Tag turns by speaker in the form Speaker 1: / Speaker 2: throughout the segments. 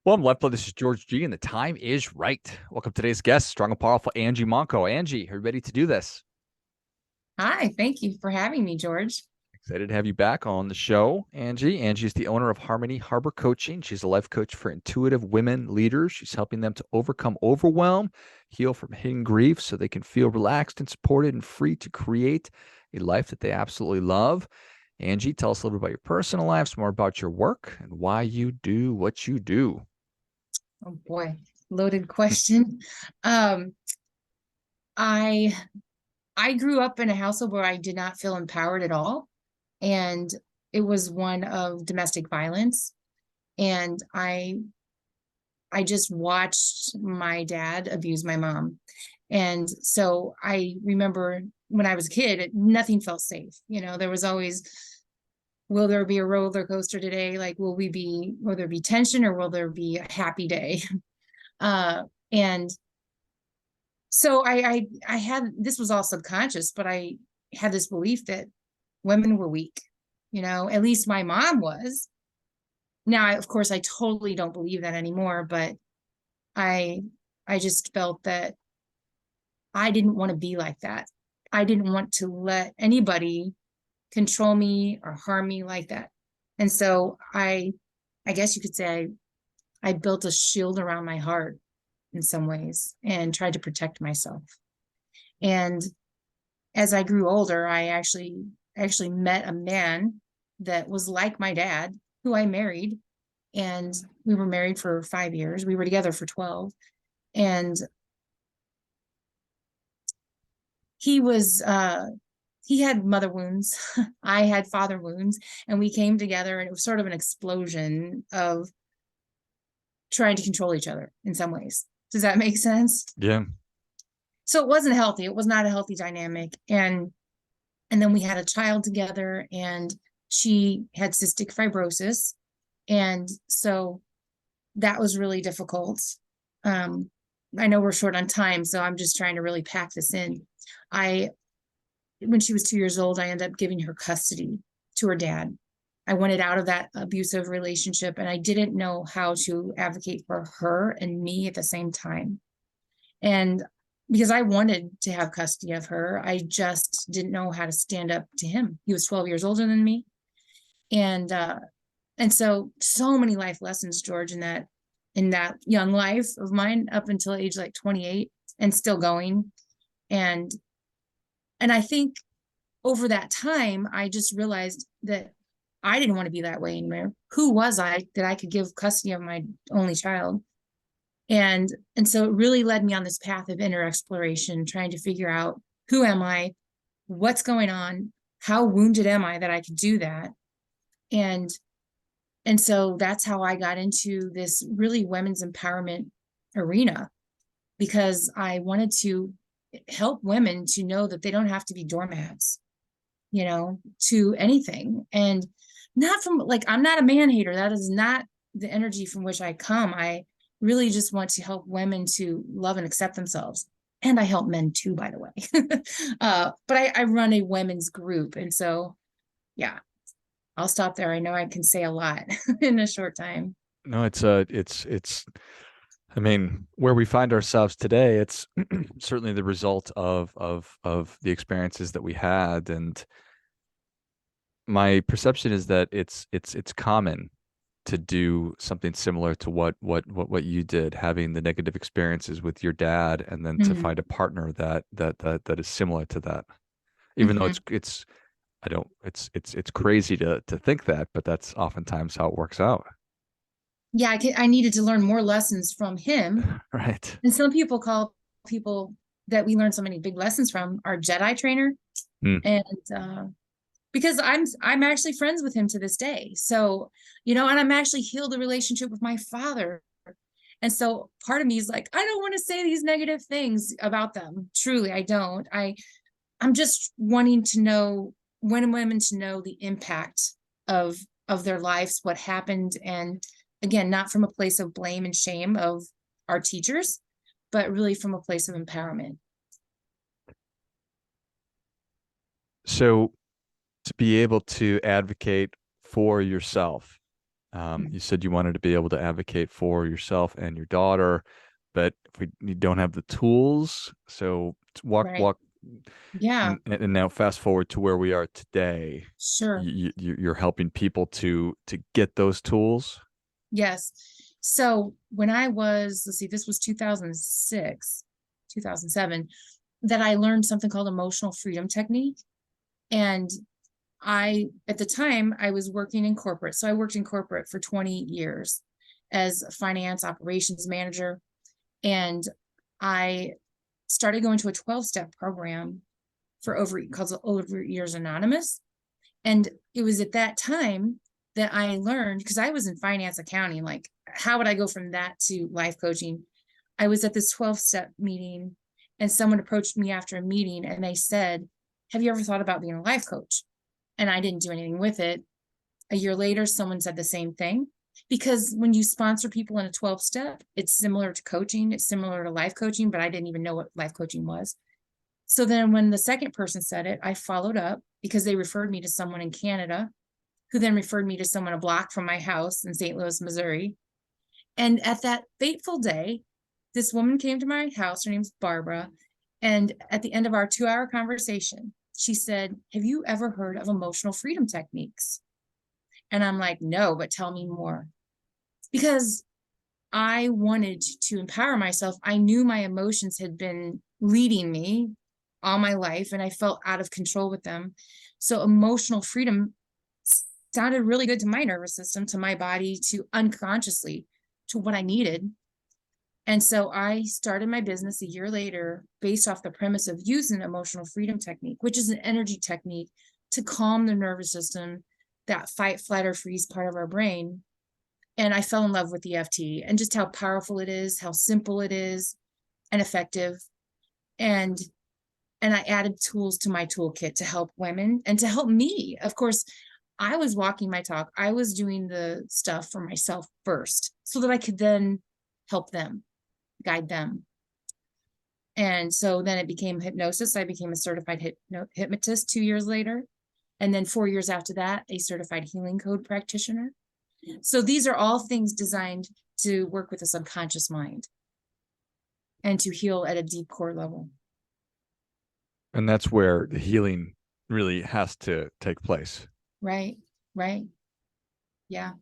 Speaker 1: Welcome, LifeBlood. This is George G, and the time is right. Welcome to today's guest, strong and powerful Angie Monko. Angie, are you ready to do this?
Speaker 2: Hi, thank you for having me, George.
Speaker 1: Excited to have you back on the show, Angie. Angie is the owner of Harmony Harbor Coaching. She's a life coach for intuitive women leaders. She's helping them to overcome overwhelm, heal from hidden grief so they can feel relaxed and supported and free to create a life that they absolutely love. Angie, tell us a little bit about your personal life, some more about your work, and why you do what you do.
Speaker 2: Oh boy, loaded question. Um, I I grew up in a household where I did not feel empowered at all, and it was one of domestic violence. And I just watched my dad abuse my mom. And so I remember when I was a kid, nothing felt safe. There was always, will there be a roller coaster today? Like, will there be tension or will there be a happy day? And so I had, this was all subconscious, but I had this belief that women were weak, at least my mom was. Now, of course, I totally don't believe that anymore, but I, I just felt that I didn't want to be like that. I didn't want to let anybody control me or harm me like that. And so I guess you could say I built a shield around my heart in some ways and tried to protect myself. And as I grew older, I actually met a man that was like my dad, who I married, and we were married for 5 years. We were together for 12. And he was he had mother wounds. I had father wounds, and we came together, and it was sort of an explosion of trying to control each other in some ways. Does that make sense?
Speaker 1: Yeah.
Speaker 2: So it wasn't healthy. It was not a healthy dynamic. And then we had a child together, and she had cystic fibrosis. And so that was really difficult. Um, I know we're short on time, so I'm just trying to really pack this in. I, when she was 2 years old, I ended up giving her custody to her dad. I wanted out of that abusive relationship, and I didn't know how to advocate for her and me at the same time. And because I wanted to have custody of her, I just didn't know how to stand up to him. He was 12 years older than me. And so many life lessons, George, in that young life of mine up until age like 28 and still going. And and I think over that time, I just realized that I didn't want to be that way anymore. Who was I that I could give custody of my only child? And so it really led me on this path of inner exploration, trying to figure out, who am I, what's going on, how wounded am I that I could do that. And and so that's how I got into this really women's empowerment arena, because I wanted to help women to know that they don't have to be doormats, to anything. And not from, like, I'm not a man hater. That is not the energy from which I come. I really just want to help women to love and accept themselves. And I help men too, by the way. But I run a women's group. And so, yeah, I'll stop there. I know I can say a lot in a short time.
Speaker 1: No, I mean, where we find ourselves today, it's certainly the result of the experiences that we had. And my perception is that it's common to do something similar to what you did, having the negative experiences with your dad, and then to
Speaker 2: Mhm.
Speaker 1: find a partner that is similar to that. Even though
Speaker 2: Mhm.
Speaker 1: it's I don't it's crazy to think that, but that's oftentimes how it works out.
Speaker 2: Yeah, I needed to learn more lessons from him.
Speaker 1: Right.
Speaker 2: And some people call people that we learn so many big lessons from our Jedi trainer.
Speaker 1: Mm.
Speaker 2: And because I'm actually friends with him to this day. So, and I'm actually healed the relationship with my father. And so part of me is like, I don't want to say these negative things about them. Truly, I don't. I'm just wanting to know, when women to know the impact of of their lives, what happened. And again, not from a place of blame and shame of our teachers, but really from a place of empowerment.
Speaker 1: So to be able to advocate for yourself You said you wanted to be able to advocate for yourself and your daughter, but if you don't have the tools, so
Speaker 2: Right.
Speaker 1: walk,
Speaker 2: Yeah,
Speaker 1: and now fast forward to where we are today.
Speaker 2: sure.
Speaker 1: You're helping people to get those tools.
Speaker 2: Yes. So when I was, let's see, this was 2006, 2007, that I learned something called emotional freedom technique. And at the time, I was working in corporate. So I worked in corporate for 20 years as a finance operations manager. And I started going to a 12-step program for called Overeaters Anonymous. And it was at that time that I learned, because I was in finance accounting, like, how would I go from that to life coaching? I was at this 12-step meeting, and someone approached me after a meeting and they said, have you ever thought about being a life coach? And I didn't do anything with it. A year later, someone said the same thing. Because when you sponsor people in a 12-step, it's similar to coaching, it's similar to life coaching, but I didn't even know what life coaching was. So then when the second person said it, I followed up because they referred me to someone in Canada, who then referred me to someone a block from my house in St. Louis, Missouri. And at that fateful day, this woman came to my house. Her name's Barbara. And at the end of our 2-hour conversation, she said, have you ever heard of emotional freedom techniques? And I'm like, no, but tell me more. Because I wanted to empower myself. I knew my emotions had been leading me all my life, and I felt out of control with them. So emotional freedom sounded really good to my nervous system, to my body, to unconsciously, to what I needed. And so I started my business a year later based off the premise of using emotional freedom technique, which is an energy technique to calm the nervous system, that fight, flight, or freeze part of our brain. And I fell in love with EFT and just how powerful it is, how simple it is, and effective. And I added tools to my toolkit to help women and to help me. Of course, I was walking my talk. I was doing the stuff for myself first so that I could then help them, guide them. And so then it became hypnosis. I became a certified hypnotist 2 years later. And then 4 years after that, a certified healing code practitioner. So these are all things designed to work with the subconscious mind and to heal at a deep core level.
Speaker 1: And that's where the healing really has to take place.
Speaker 2: Right, right. Yeah.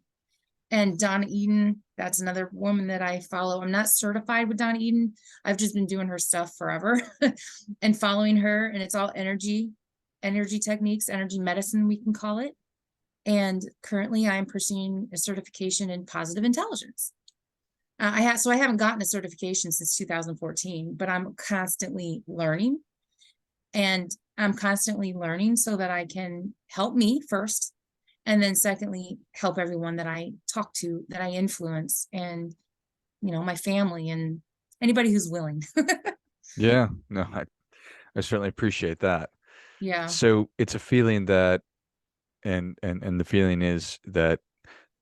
Speaker 2: And Donna Eden, that's another woman that I follow. I'm not certified with Donna Eden. I've just been doing her stuff forever and following her. And it's all energy techniques, energy medicine, we can call it. And currently I'm pursuing a certification in positive intelligence. I haven't gotten a certification since 2014, but I'm constantly learning, and I'm constantly learning so that I can help me first, and then secondly, help everyone that I talk to, that I influence, and my family and anybody who's willing.
Speaker 1: Yeah, no, I certainly appreciate that.
Speaker 2: Yeah,
Speaker 1: So it's a feeling that, and the feeling is that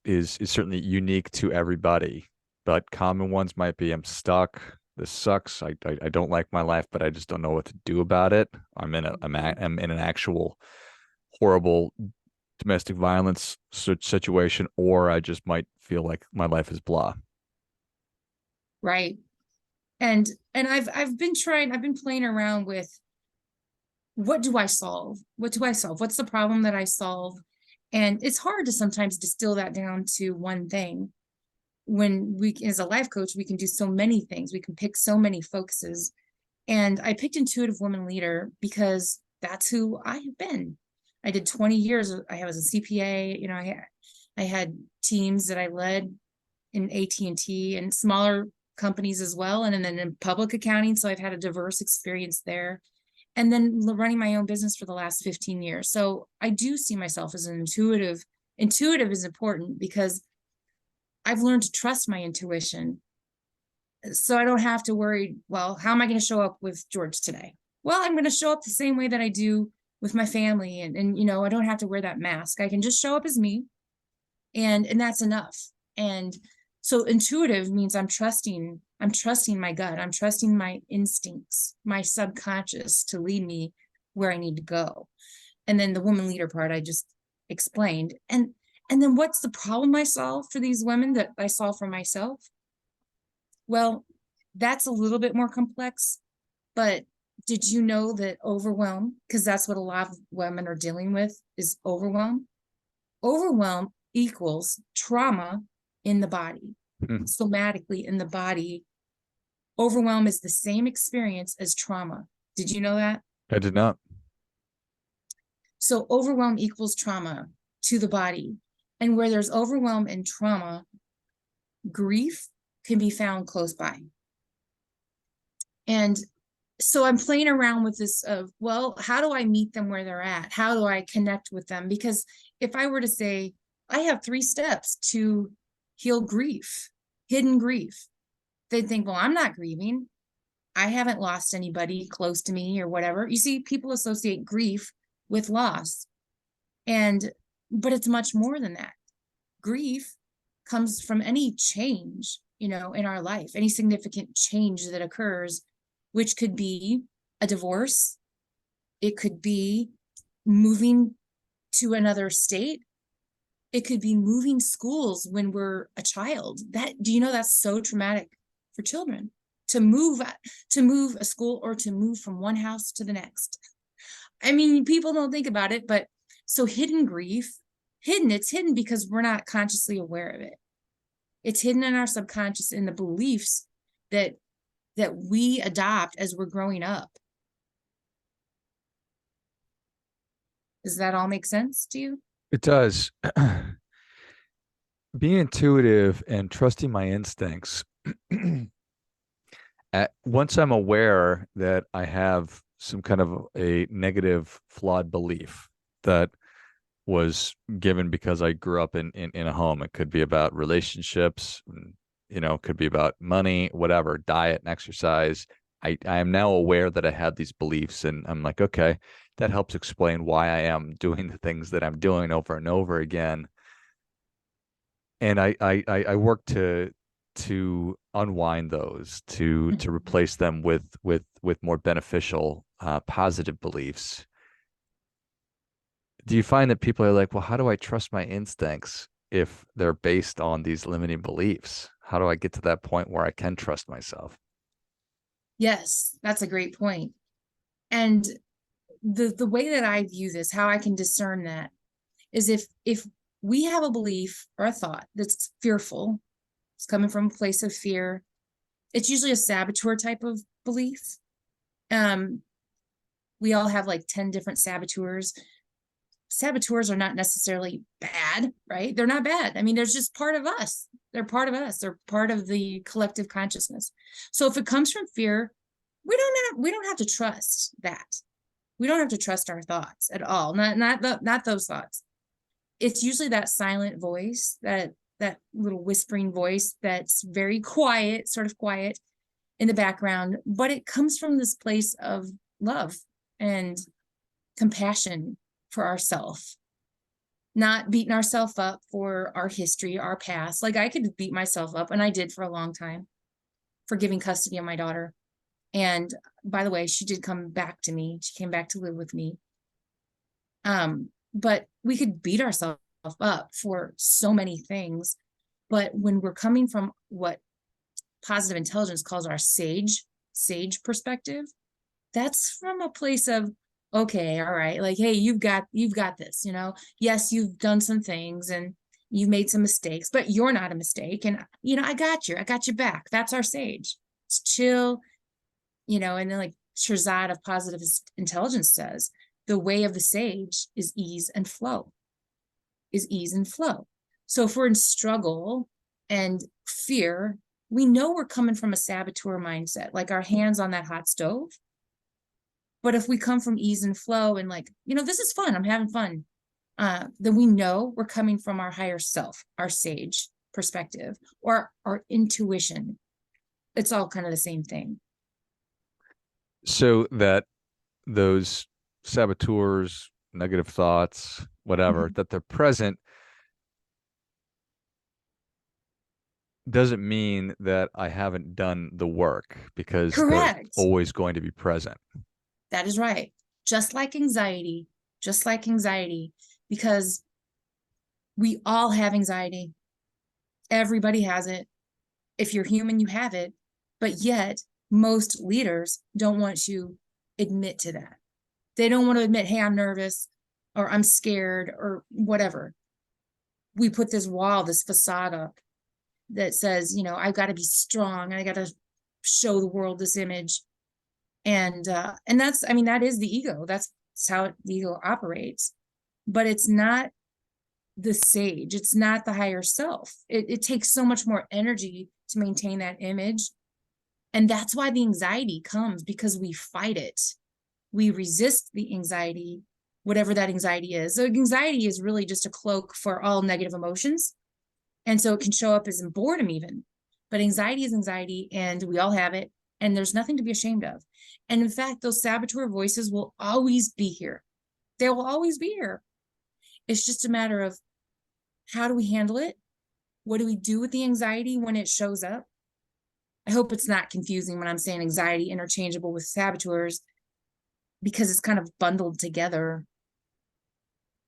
Speaker 1: is certainly unique to everybody, but common ones might be, I'm stuck. This sucks. I don't like my life, but I just don't know what to do about it. I'm in an actual horrible domestic violence situation, or I just might feel like my life is blah.
Speaker 2: right. And I've been playing around with, what do I solve? What do I solve? What's the problem that I solve? And it's hard to sometimes distill that down to one thing. When we, as a life coach, we can do so many things. We can pick so many focuses. And I picked intuitive woman leader because that's who I have been. I did 20 years. I was a CPA. I had teams that I led in AT&T and smaller companies as well, and then in public accounting. So I've had a diverse experience there. And then running my own business for the last 15 years. So I do see myself as an intuitive. Intuitive is important because I've learned to trust my intuition. So I don't have to worry, well, how am I going to show up with George today? Well, I'm going to show up the same way that I do with my family. And I don't have to wear that mask. I can just show up as me. And that's enough. And so intuitive means I'm trusting my gut. I'm trusting my instincts, my subconscious to lead me where I need to go. And then the woman leader part I just explained. And And then what's the problem I solve for these women that I solve for myself? Well, that's a little bit more complex, but did you know that overwhelm, because that's what a lot of women are dealing with, is overwhelm? Overwhelm equals trauma in the body,
Speaker 1: Hmm.
Speaker 2: somatically in the body. Overwhelm is the same experience as trauma. Did you know that?
Speaker 1: I did not.
Speaker 2: So overwhelm equals trauma to the body. And where there's overwhelm and trauma, grief can be found close by. And so I'm playing around with this of, well, how do I meet them where they're at? How do I connect with them? Because if I were to say, I have 3 steps to heal grief, hidden grief, they'd think, well, I'm not grieving. I haven't lost anybody close to me or whatever. You see, people associate grief with loss. But it's much more than that. Grief comes from any change, in our life, any significant change that occurs, which could be a divorce. It could be moving to another state. It could be moving schools when we're a child. Do you know that's so traumatic for children to move a school or to move from one house to the next? I mean, people don't think about it, but so hidden grief, it's hidden because we're not consciously aware of it. It's hidden in our subconscious, in the beliefs that we adopt as we're growing up. Does that all make sense to you?
Speaker 1: It does. Being intuitive and trusting my instincts. Once I'm aware that I have some kind of a negative, flawed belief that was given because I grew up in a home. It could be about relationships, it could be about money, whatever, diet and exercise. I am now aware that I have these beliefs, and I'm like, okay, that helps explain why I am doing the things that I'm doing over and over again. And I work to unwind those, to replace them with more beneficial, positive beliefs. Do you find that people are like, well, how do I trust my instincts if they're based on these limiting beliefs? How do I get to that point where I can trust myself?
Speaker 2: Yes, that's a great point. And the way that I view this, how I can discern that, is if we have a belief or a thought that's fearful, it's coming from a place of fear, it's usually a saboteur type of belief. We all have like 10 different saboteurs. Saboteurs are not necessarily bad, right? They're not bad. I mean, they're just part of us. They're part of us. They're part of the collective consciousness. So if it comes from fear, we don't have to trust that. We don't have to trust our thoughts at all. Not those thoughts. It's usually that silent voice, that little whispering voice that's very quiet, sort of quiet in the background, but it comes from this place of love and compassion for ourselves, not beating ourselves up for our history, our past. Like I could beat myself up, and I did for a long time, for giving custody of my daughter. And by the way, she did come back to me. She came back to live with me. But we could beat ourselves up for so many things. But when we're coming from what positive intelligence calls our sage perspective, that's from a place of, okay, all right, like, hey, you've got this, yes, you've done some things and you've made some mistakes, but you're not a mistake. And I got your back. That's our sage. It's chill, and then like Shirzad of positive intelligence says, the way of the sage is ease and flow. So if we're in struggle and fear, we know we're coming from a saboteur mindset, like our hands on that hot stove. But if we come from ease and flow and like, this is fun, I'm having fun, then we know we're coming from our higher self, our sage perspective, or our intuition. It's all kind of the same thing.
Speaker 1: So that those saboteurs, negative thoughts, whatever, that they're present doesn't mean that I haven't done the work, because they're
Speaker 2: Correct.
Speaker 1: always going to be present.
Speaker 2: That is right. Just like anxiety, because We all have anxiety. Everybody has it. If you're human, you have it. But yet, most leaders don't want to admit to that. They don't want to admit, hey, I'm nervous or I'm scared or whatever. We put this wall, this facade up that says, I've got to be strong and I got to show the world this image. And that's, I mean, that is the ego. That's how the ego operates. But it's not the sage. It's not the higher self. It takes so much more energy to maintain that image. And that's why the anxiety comes, because we fight it. We resist the anxiety, whatever that anxiety is. So anxiety is really just a cloak for all negative emotions. And so it can show up as in boredom even. But anxiety is anxiety, and we all have it. And there's nothing to be ashamed of. And in fact, those saboteur voices will always be here. They will always be here. It's just a matter of, how do we handle it? What do we do with the anxiety when it shows up? I hope it's not confusing when I'm saying anxiety interchangeable with saboteurs, because it's kind of bundled together.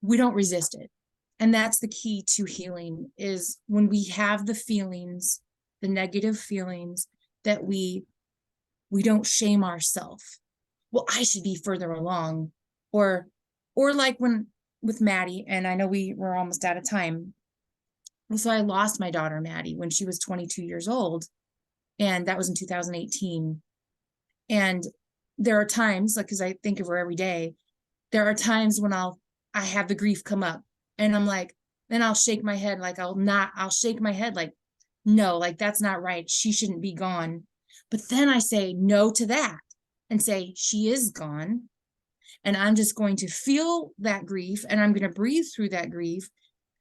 Speaker 2: We don't resist it. And that's the key to healing, is when we have the feelings, the negative feelings, that we don't shame ourselves. Well, I should be further along. Or like when with Maddie, and I know we were almost out of time. So I lost my daughter, Maddie, when she was 22 years old. And that was in 2018. And there are times, like, because I think of her every day, there are times when I have the grief come up, and I'm like, then I'll shake my head, like, I'll shake my head like, no, like, that's not right. She shouldn't be gone. But then I say no to that and say, she is gone. And I'm just going to feel that grief, and I'm going to breathe through that grief,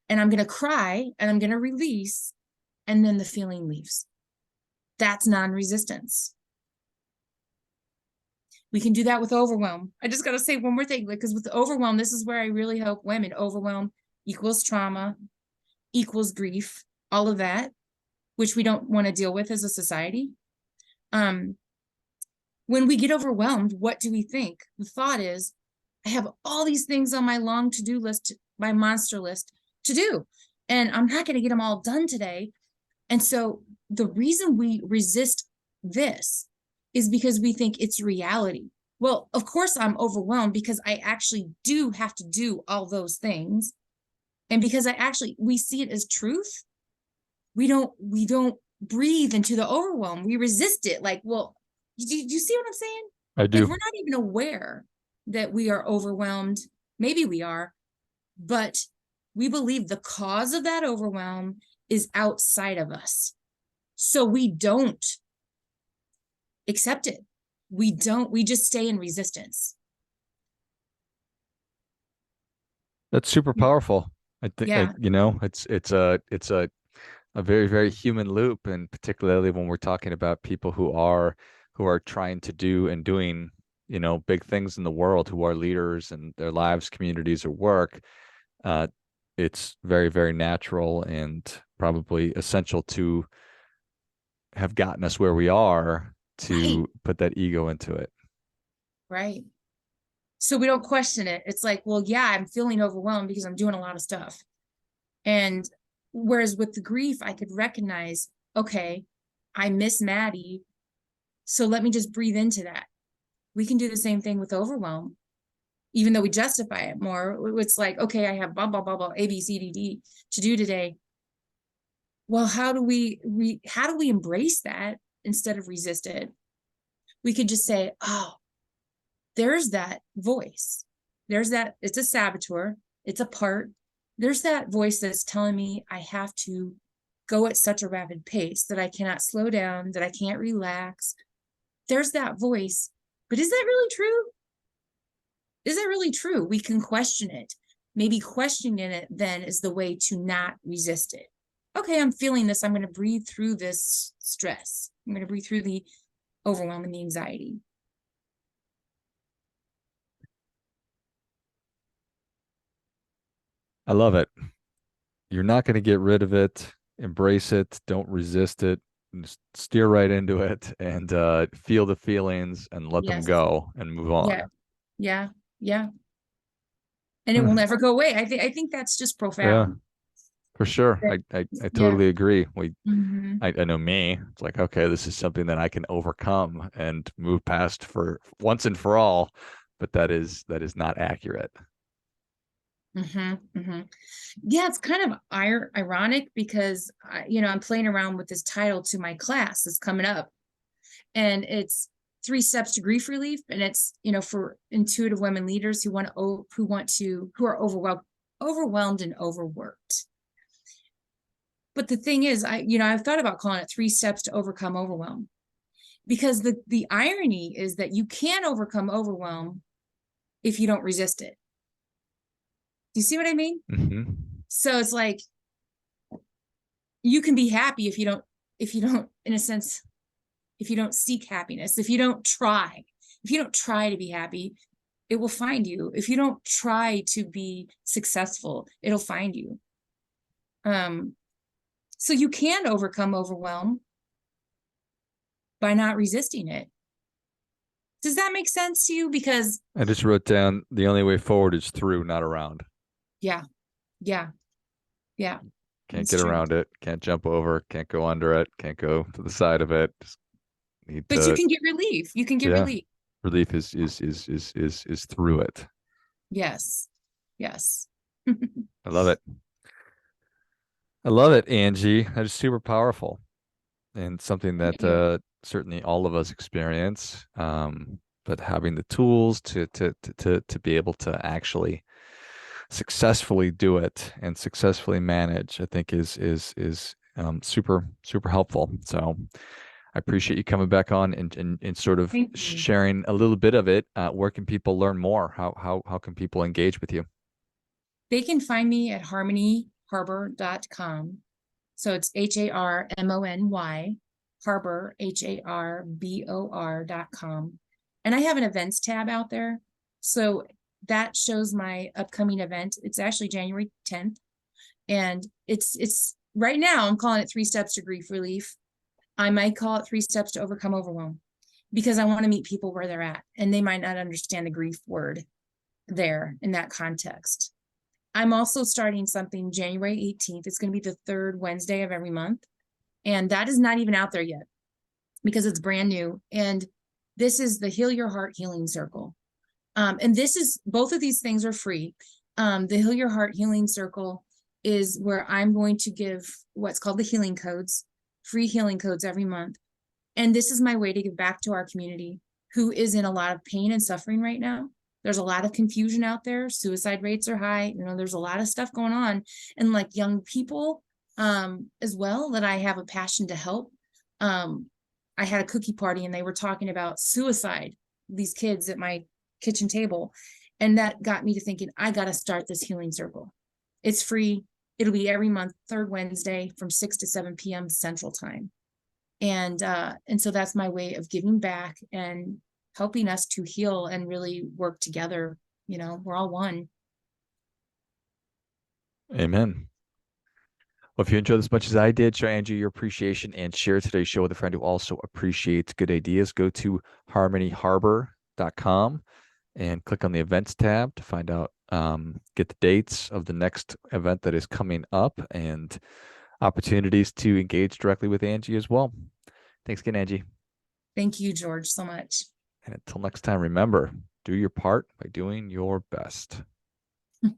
Speaker 2: and I'm going to cry, and I'm going to release, and then the feeling leaves. That's non-resistance. We can do that with overwhelm. I just got to say one more thing, because with overwhelm, this is where I really help women. Overwhelm equals trauma, equals grief, all of that, which we don't want to deal with as a society. When we get overwhelmed, what do we think? The thought is, I have all these things on my long to-do list, my monster list to do, and I'm not going to get them all done today. And so the reason we resist this is because we think it's reality. Well, of course I'm overwhelmed because I actually do have to do all those things. And because we see it as truth, we don't breathe into the overwhelm. We resist it. Like, well, do you see what I'm saying?
Speaker 1: I
Speaker 2: Like,
Speaker 1: do.
Speaker 2: we're not even aware that we are overwhelmed. Maybe we are, but we believe the cause of that overwhelm is outside of us. So we don't accept it. We just stay in resistance.
Speaker 1: That's super powerful. I think,
Speaker 2: Yeah,
Speaker 1: it's a very, very human loop, and particularly when we're talking about people who are trying to do and doing, big things in the world, who are leaders in their lives, communities, or work. Uh, it's very, very natural and probably essential to have gotten us where we are
Speaker 2: right,
Speaker 1: to put that ego into it.
Speaker 2: right. So we don't question it. It's like, well, yeah, I'm feeling overwhelmed because I'm doing a lot of stuff. And whereas with the grief, I could recognize, okay, I miss Maddie. So let me just breathe into that. We can do the same thing with overwhelm, even though we justify it more. It's like, okay, I have blah, blah, blah, blah, A, B, C, D, D to do today. Well, how do we embrace that instead of resist it? We could just say, oh, there's that voice. It's a saboteur. It's a part. There's that voice that's telling me I have to go at such a rapid pace, that I cannot slow down, that I can't relax. There's that voice. But is that really true? Is that really true? We can question it. Maybe questioning it then is the way to not resist it. Okay, I'm feeling this. I'm going to breathe through this stress. I'm going to breathe through the overwhelm and the anxiety.
Speaker 1: I love it. You're not going to get rid of it. Embrace it. Don't resist it. Just steer right into it, and feel the feelings and let them
Speaker 2: Yes.
Speaker 1: go and move on.
Speaker 2: Yeah. Yeah. Yeah. And it will
Speaker 1: Hmm.
Speaker 2: never go away. I think that's just
Speaker 1: Yeah.
Speaker 2: profound.
Speaker 1: For sure.
Speaker 2: But
Speaker 1: I
Speaker 2: yeah.
Speaker 1: totally agree.
Speaker 2: Hmm.
Speaker 1: I know me. It's like, okay, this is something that I can overcome and move past for once and for all. But that is not accurate.
Speaker 2: Hmm. Hmm. Yeah, it's kind of ironic because I'm playing around with this title to my class that's coming up, and it's 3 steps to grief relief, and it's for intuitive women leaders who are overwhelmed and overworked. But the thing is, I've thought about calling it 3 steps to overcome overwhelm, because the irony is that you can overcome overwhelm if you don't resist it. Do you see what I mean?
Speaker 1: Hmm.
Speaker 2: So it's like you can be happy if you don't, in a sense, if you don't seek happiness, if you don't try to be happy, it will find you. If you don't try to be successful, it'll find you. Um, so you can overcome overwhelm by not resisting it. Does that make sense to you? Because
Speaker 1: I just wrote down the only way forward is through, not around.
Speaker 2: yeah, yeah, yeah,
Speaker 1: Can't
Speaker 2: it's
Speaker 1: get
Speaker 2: true.
Speaker 1: around it. Can't jump over. Can't go under it. Can't go to the side of it. Just need
Speaker 2: But you
Speaker 1: to.
Speaker 2: can get relief. You can get
Speaker 1: Yeah.
Speaker 2: relief.
Speaker 1: Relief is through it.
Speaker 2: Yes. Yes.
Speaker 1: I love it. I love it, Angie. That is super powerful and something
Speaker 2: Thank
Speaker 1: that
Speaker 2: you.
Speaker 1: certainly all of us experience. But having the tools to be able to actually successfully do it and successfully manage, I think is super super helpful. So I appreciate you coming back on and sort of
Speaker 2: Thank you.
Speaker 1: sharing a little bit of it. Where can people learn more? How can people engage with you?
Speaker 2: They can find me at harmonyharbor.com. So it's HARMONY, Harbor, HARBOR.com. And I have an events tab out there. So that shows my upcoming event. It's actually January 10th. And it's right now I'm calling it 3 steps to grief relief. I might call it 3 steps to overcome overwhelm, because I want to meet people where they're at and they might not understand the grief word there in that context. I'm also starting something January 18th. It's going to be the third Wednesday of every month. And that is not even out there yet because it's brand new. And this is the Heal Your Heart Healing Circle. And this is, both of these things are free. The Heal Your Heart Healing Circle is where I'm going to give what's called the healing codes, free healing codes every month. And this is my way to give back to our community who is in a lot of pain and suffering right now. There's a lot of confusion out there. Suicide rates are high. There's a lot of stuff going on. And like young people as well that I have a passion to help. Um, I had a cookie party and they were talking about suicide, these kids at my kitchen table. And that got me to thinking, I got to start this healing circle. It's free. It'll be every month, third Wednesday from 6 to 7 p.m. Central Time. And so that's my way of giving back and helping us to heal and really work together. We're all one.
Speaker 1: Amen. Well, if you enjoyed as much as I did, show Angie your appreciation and share today's show with a friend who also appreciates good ideas. Go to harmonyharbor.com and click on the events tab to find out, get the dates of the next event that is coming up and opportunities to engage directly with Angie as well. Thanks again, Angie.
Speaker 2: Thank you, George, so much.
Speaker 1: And until next time, remember, do your part by doing your best.